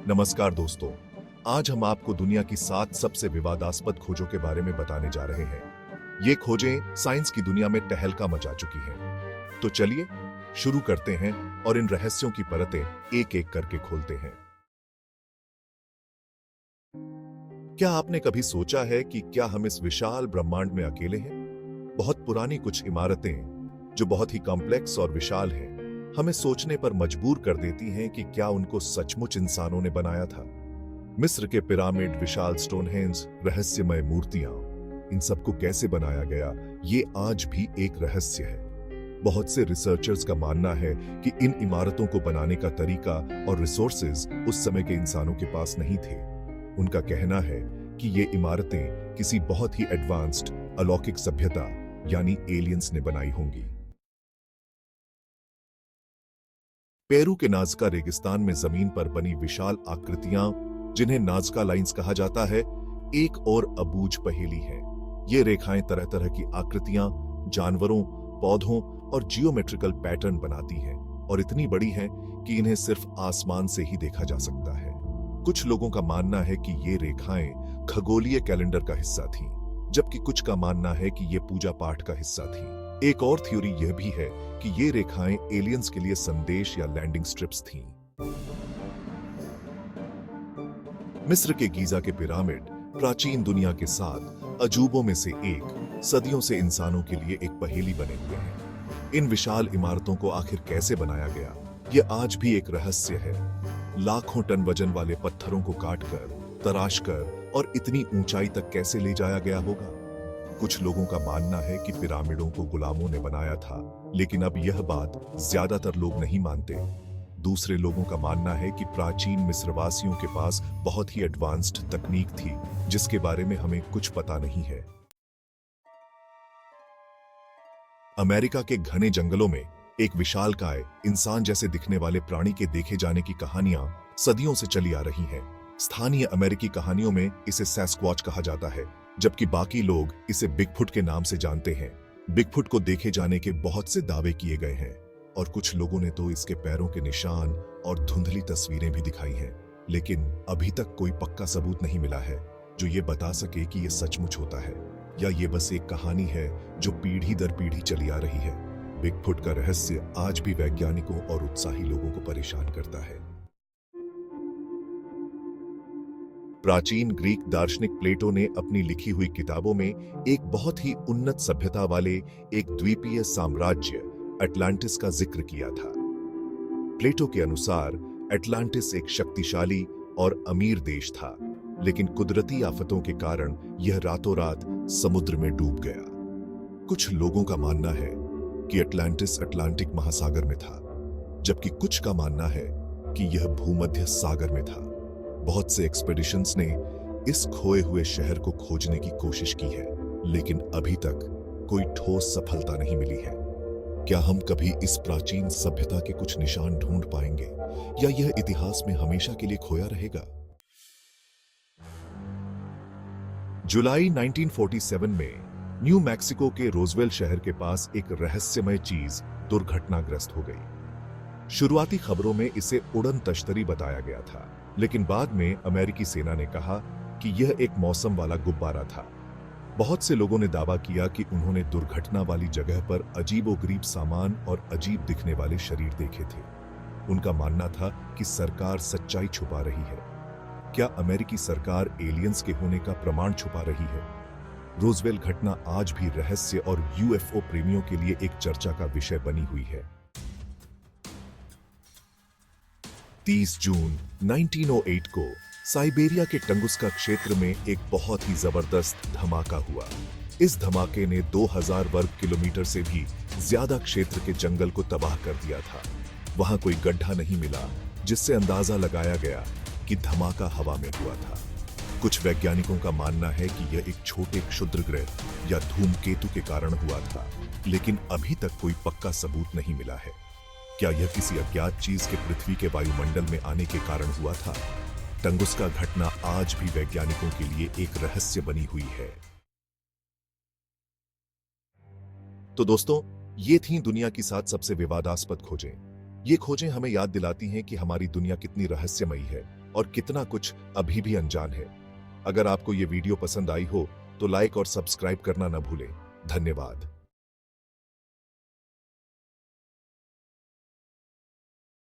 नमस्कार दोस्तों, आज हम आपको दुनिया की 7 सबसे विवादास्पद खोजों के बारे में बताने जा रहे हैं। ये खोजें साइंस की दुनिया में तहलका मचा चुकी हैं। तो चलिए शुरू करते हैं और इन रहस्यों की परतें एक-एक करके खोलते हैं। क्या आपने कभी सोचा है कि क्या हम इस विशाल ब्रह्मांड में अकेले हैं? बहुत पुरानी कुछ इमारतें जो बहुत ही कॉम्प्लेक्स और विशाल हैं, हमें सोचने पर मजबूर कर देती हैं कि क्या उनको सचमुच इंसानों ने बनाया था। मिस्र के पिरामिड, विशाल स्टोनहेंज, रहस्यमय मूर्तियां, इन सबको कैसे बनाया गया, ये आज भी एक रहस्य है। बहुत से रिसर्चर्स का मानना है कि इन इमारतों को बनाने का तरीका और रिसोर्सेज उस समय के इंसानों के पास नहीं थे। उनका कहना है कि ये इमारतें किसी बहुत ही एडवांस्ड अलौकिक सभ्यता यानी एलियंस ने बनाई होंगी। पेरू के नाज़का रेगिस्तान में जमीन पर बनी विशाल आकृतियां, जिन्हें नाज़का लाइंस कहा जाता है, एक और अबूझ पहेली है। ये रेखाएं तरह तरह की आकृतियां, जानवरों, पौधों और जियोमेट्रिकल पैटर्न बनाती हैं और इतनी बड़ी हैं कि इन्हें सिर्फ आसमान से ही देखा जा सकता है। कुछ लोगों का मानना है कि ये रेखाएं खगोलीय कैलेंडर का हिस्सा थीं, जबकि कुछ का मानना है कि ये पूजा पाठ का हिस्सा थीं। एक और थ्योरी यह भी है कि ये रेखाएं एलियंस के लिए संदेश या लैंडिंग स्ट्रिप्स थीं। मिस्र के गीजा के पिरामिड प्राचीन दुनिया के 7 अजूबों में से एक, सदियों से इंसानों के लिए एक पहेली बने हुए हैं। इन विशाल इमारतों को आखिर कैसे बनाया गया, यह आज भी एक रहस्य है। लाखों टन वजन वाले पत्थरों को काटकर, तराशकर और इतनी ऊंचाई तक कैसे ले जाया गया होगा? कुछ लोगों का मानना है कि पिरामिडों को गुलामों ने बनाया था, लेकिन अब यह बात ज्यादातर लोग नहीं मानते। दूसरे लोगों का मानना है कि प्राचीन मिस्रवासियों के पास बहुत ही एडवांस्ड तकनीक थी, जिसके बारे में हमें कुछ पता नहीं है। अमेरिका के घने जंगलों में एक विशालकाय, इंसान जैसे दिखने वाले प्राणी के देखे जाने की कहानियां सदियों से चली आ रही हैं। स्थानीय अमेरिकी कहानियों में इसे सैस्क्वॉच कहा जाता है, जबकि बाकी लोग इसे बिगफुट के नाम से जानते हैं। बिगफुट को देखे जाने के बहुत से दावे किए गए हैं और कुछ लोगों ने तो इसके पैरों के निशान और धुंधली तस्वीरें भी दिखाई हैं, लेकिन अभी तक कोई पक्का सबूत नहीं मिला है जो ये बता सके कि ये सचमुच होता है या ये बस एक कहानी है जो पीढ़ी दर पीढ़ी चली आ रही है। बिगफुट का रहस्य आज भी वैज्ञानिकों और उत्साही लोगों को परेशान करता है। प्राचीन ग्रीक दार्शनिक प्लेटो ने अपनी लिखी हुई किताबों में एक बहुत ही उन्नत सभ्यता वाले एक द्वीपीय साम्राज्य अटलांटिस का जिक्र किया था। प्लेटो के अनुसार अटलांटिस एक शक्तिशाली और अमीर देश था, लेकिन कुदरती आफतों के कारण यह रातों रात समुद्र में डूब गया। कुछ लोगों का मानना है कि अटलांटिस अटलांटिक महासागर में था, जबकि कुछ का मानना है कि यह भूमध्य सागर में था। बहुत से एक्सपेडिशंस ने इस खोए हुए शहर को खोजने की कोशिश की है, लेकिन अभी तक कोई ठोस सफलता नहीं मिली है। क्या हम कभी इस प्राचीन सभ्यता के कुछ निशान ढूंढ पाएंगे या यह इतिहास में हमेशा के लिए खोया रहेगा? जुलाई 1947 में न्यू मैक्सिको के रोजवेल शहर के पास एक रहस्यमय चीज दुर्घटनाग्रस्त हो गई। शुरुआती खबरों में इसे उड़न तश्तरी बताया गया था, लेकिन बाद में अमेरिकी सेना ने कहा कि यह एक मौसम वाला गुब्बारा था। बहुत से लोगों ने दावा किया कि उन्होंने दुर्घटना वाली जगह पर अजीबोगरीब सामान और अजीब दिखने वाले शरीर देखे थे। उनका मानना था कि सरकार सच्चाई छुपा रही है। क्या अमेरिकी सरकार एलियंस के होने का प्रमाण छुपा रही है? रोजवेल घटना आज भी रहस्य और यूएफओ प्रेमियों के लिए एक चर्चा का विषय बनी हुई है। 30 जून 1908 को साइबेरिया के टंगुस्का क्षेत्र में एक बहुत ही जबरदस्त धमाका हुआ। इस धमाके ने 2000 वर्ग किलोमीटर से भी ज्यादा क्षेत्र के जंगल को तबाह कर दिया था। वहां कोई गड्ढा नहीं मिला जिससे अंदाजा लगाया गया कि धमाका हवा में हुआ था। कुछ वैज्ञानिकों का मानना है कि यह एक छोटे क्षुद्रग्रह या धूमकेतु के कारण हुआ था, लेकिन अभी तक कोई पक्का सबूत नहीं मिला है। क्या यह किसी अज्ञात चीज के पृथ्वी के वायुमंडल में आने के कारण हुआ था? टंगुस्का घटना आज भी वैज्ञानिकों के लिए एक रहस्य बनी हुई है। तो दोस्तों, ये थीं दुनिया की 7 सबसे विवादास्पद खोजें। ये खोजें हमें याद दिलाती हैं कि हमारी दुनिया कितनी रहस्यमयी है और कितना कुछ अभी भी अनजान है। अगर आपको ये वीडियो पसंद आई हो तो लाइक और सब्सक्राइब करना न भूलें। धन्यवाद।